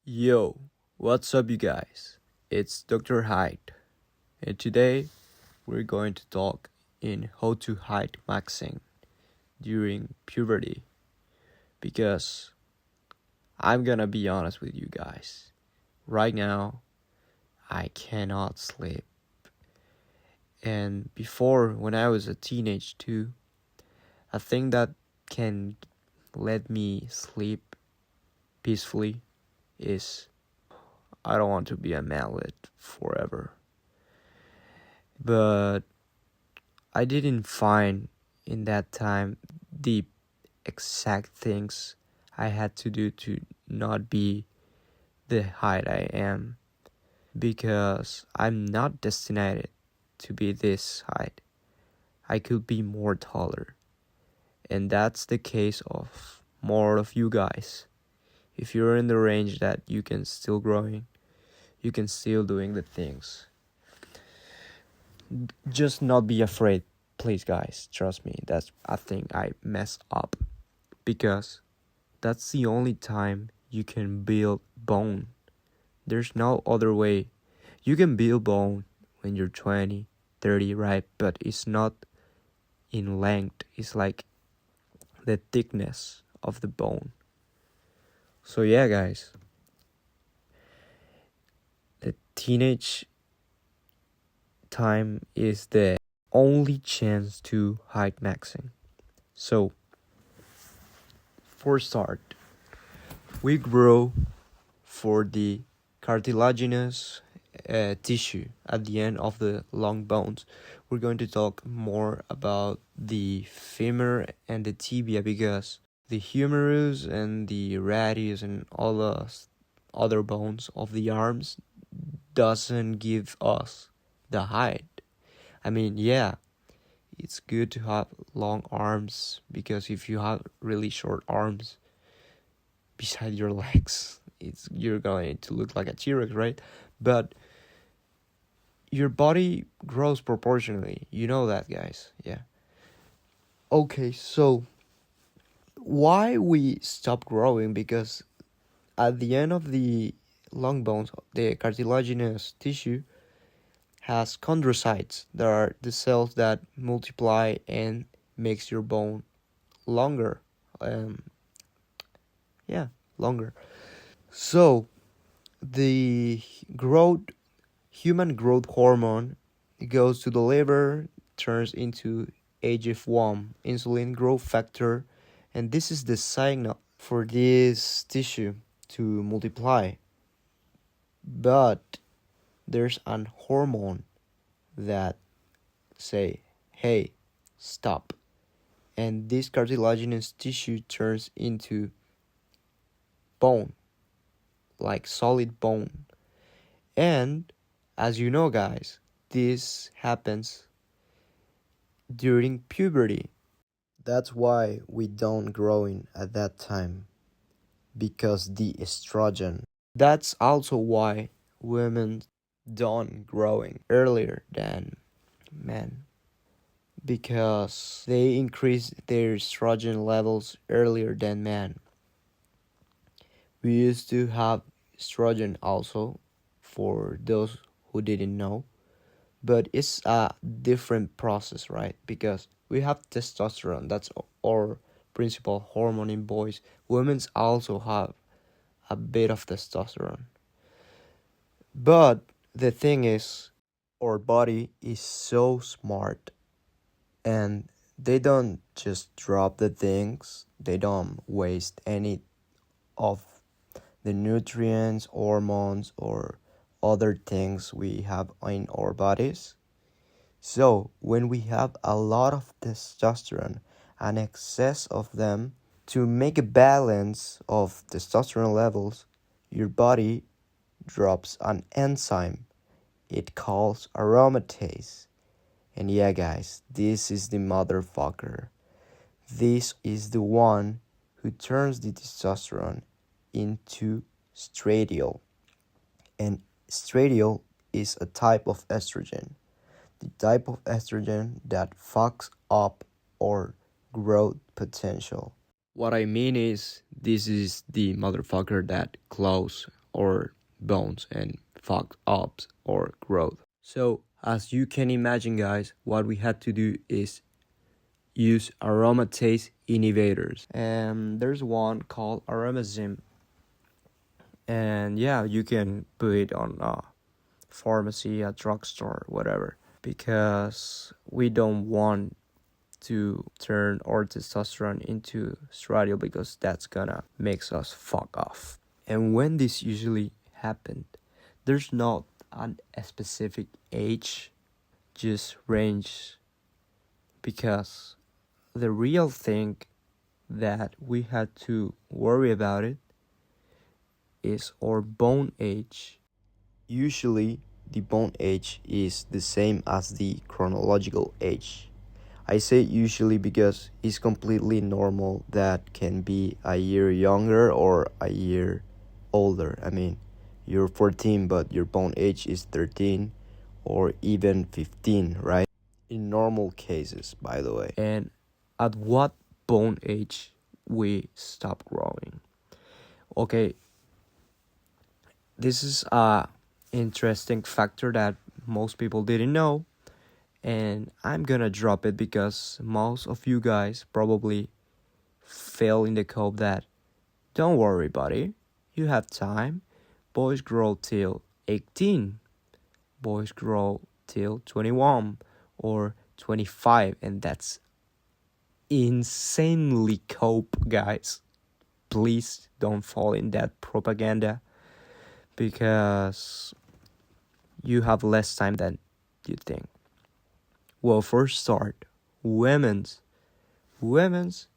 Yo, what's up, you guys? It's Dr. Hyde, and today we're going to talk in how to hide maxing during puberty because I'm gonna be honest with you guys. Right now, I cannot sleep, and before when I was a teenage too, a thing that can let me sleep peacefully is I don't want to be a mallet forever. But I didn't find in that time the exact things I had to do to not be the height I am because I'm not destined to be this height. I could be more taller. And that's the case of more of you guys. If you're in the range that you can still growing, you can still doing the things. Just not be afraid, please guys. Trust me, that's a thing I mess up because that's the only time you can build bone. There's no other way. You can build bone when you're 20, 30, right? But it's not in length. It's like the thickness of the bone. So yeah, guys. The teenage time is the only chance to hide maxing. So for start, we grow for the cartilaginous tissue at the end of the long bones. We're going to talk more about the femur and the tibia because the humerus and the radius and all the other bones of the arms doesn't give us the height. I mean, yeah, it's good to have long arms because if you have really short arms beside your legs, you're going to look like a T-Rex, right? But your body grows proportionally. You know that, guys. Yeah. Okay, so why we stop growing? Because at the end of the long bones, the cartilaginous tissue has chondrocytes. There are the cells that multiply and makes your bone longer. Yeah, longer. So the human growth hormone goes to the liver, turns into AGF1, insulin growth factor, and this is the signal for this tissue to multiply. But there's an hormone that say, hey, stop. And this cartilaginous tissue turns into bone, like solid bone. And as you know, guys, this happens during puberty. That's why we don't growing at that time, because the estrogen. That's also why women don't growing earlier than men, because they increase their estrogen levels earlier than men. We used to have estrogen also, for those who didn't know, but it's a different process, right? Because we have testosterone, that's our principal hormone in boys. Women's also have a bit of testosterone. But the thing is, our body is so smart and they don't just drop the things, they don't waste any of the nutrients, hormones, or other things we have in our bodies. So when we have a lot of testosterone, an excess of them, to make a balance of testosterone levels, your body drops an enzyme. It calls aromatase. And yeah, guys, this is the motherfucker. This is the one who turns the testosterone into estradiol. And estradiol is a type of estrogen. The type of estrogen that fucks up our growth potential. What I mean is, this is the motherfucker that closes or bones and fuck ups or growth. So as you can imagine, guys, what we had to do is use aromatase inhibitors. And there's one called aromazine. And yeah, you can put it on a pharmacy, a drugstore, whatever. Because we don't want to turn our testosterone into estradiol, because that's gonna makes us fuck off. And when this usually happened, there's not a specific age, just range, because the real thing that we had to worry about it is our bone age. Usually the bone age is the same as the chronological age. I say usually because it's completely normal that can be a year younger or a year older. I mean, you're 14 but your bone age is 13 or even 15, right? In normal cases, by the way. And at what bone age we stop growing? Okay, this is a interesting factor that most people didn't know, and I'm gonna drop it because most of you guys probably fell in the cope that don't worry, buddy, you have time. Boys grow till 18, boys grow till 21 or 25, and that's insanely cope, guys. Please don't fall in that propaganda, because you have less time than you think. Well, for start, women's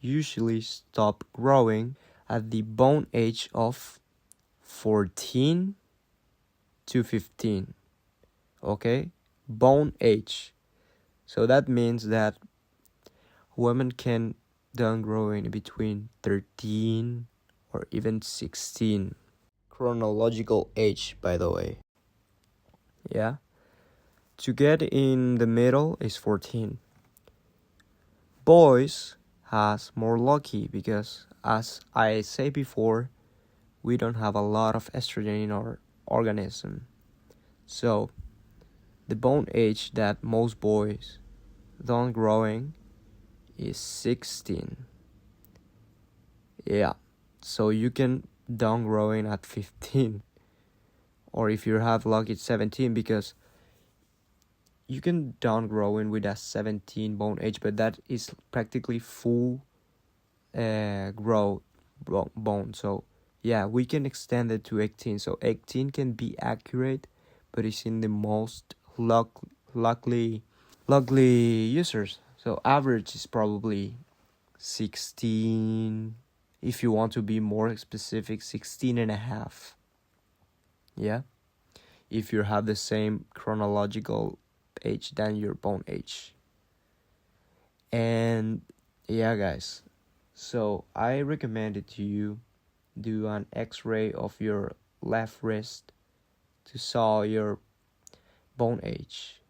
usually stop growing at the bone age of 14 to 15. Okay? Bone age. So that means that women can done growing between 13 or even 16. Chronological age, by the way. Yeah? To get in the middle is 14. Boys has more lucky because, as I say before, we don't have a lot of estrogen in our organism. So the bone age that most boys don't growing is 16. Yeah, so you can done growing at 15, or if you have luck it's 17, because you can done growing with a 17 bone age, but that is practically full growth bone. So yeah, we can extend it to 18. So 18 can be accurate, but it's in the most luckily users. So average is probably 16. If you want to be more specific, 16 and a half. Yeah, if you have the same chronological age than your bone age. And yeah, guys, so I recommend it to you, do an x-ray of your left wrist to saw your bone age.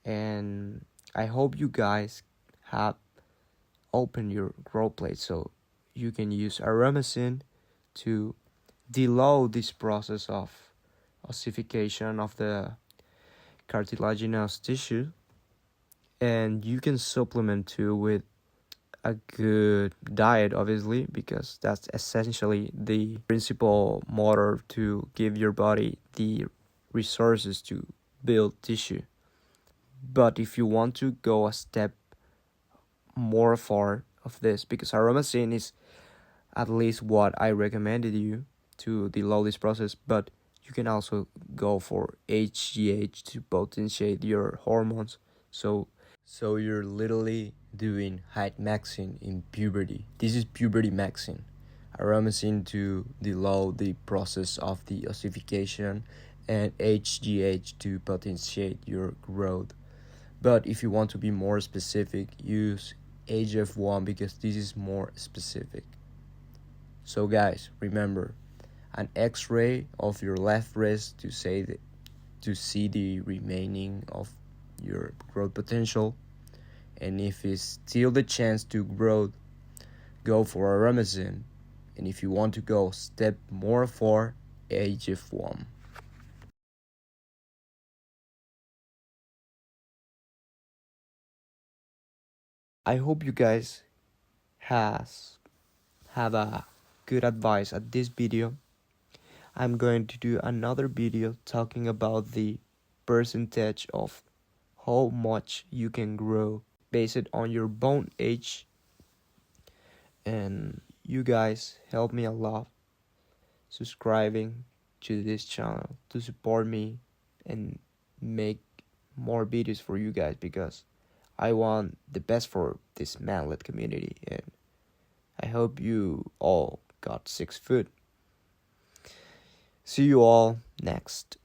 And I hope you guys have opened your growth plate so you can use aromacin to delay this process of ossification of the cartilaginous tissue. And you can supplement too with a good diet, obviously, because that's essentially the principal motor to give your body the resources to build tissue. But if you want to go a step more far of this, because aromacin is at least what I recommended you to delay this process, but you can also go for HGH to potentiate your hormones. So you're literally doing height maxing in puberty. This is puberty maxing. Aromacin to delay the process of the ossification, and HGH to potentiate your growth. But if you want to be more specific, use HF1 because this is more specific. So guys, remember, an x-ray of your left wrist to see the remaining of your growth potential, and if it's still the chance to grow, go for aromacin. And if you want to go step more far, age of 1. I hope you guys have a good advice at this video. I'm going to do another video talking about the percentage of how much you can grow based on your bone age. And you guys help me a lot subscribing to this channel to support me and make more videos for you guys, because I want the best for this manlet community, and I hope you all got 6 foot. See you all next.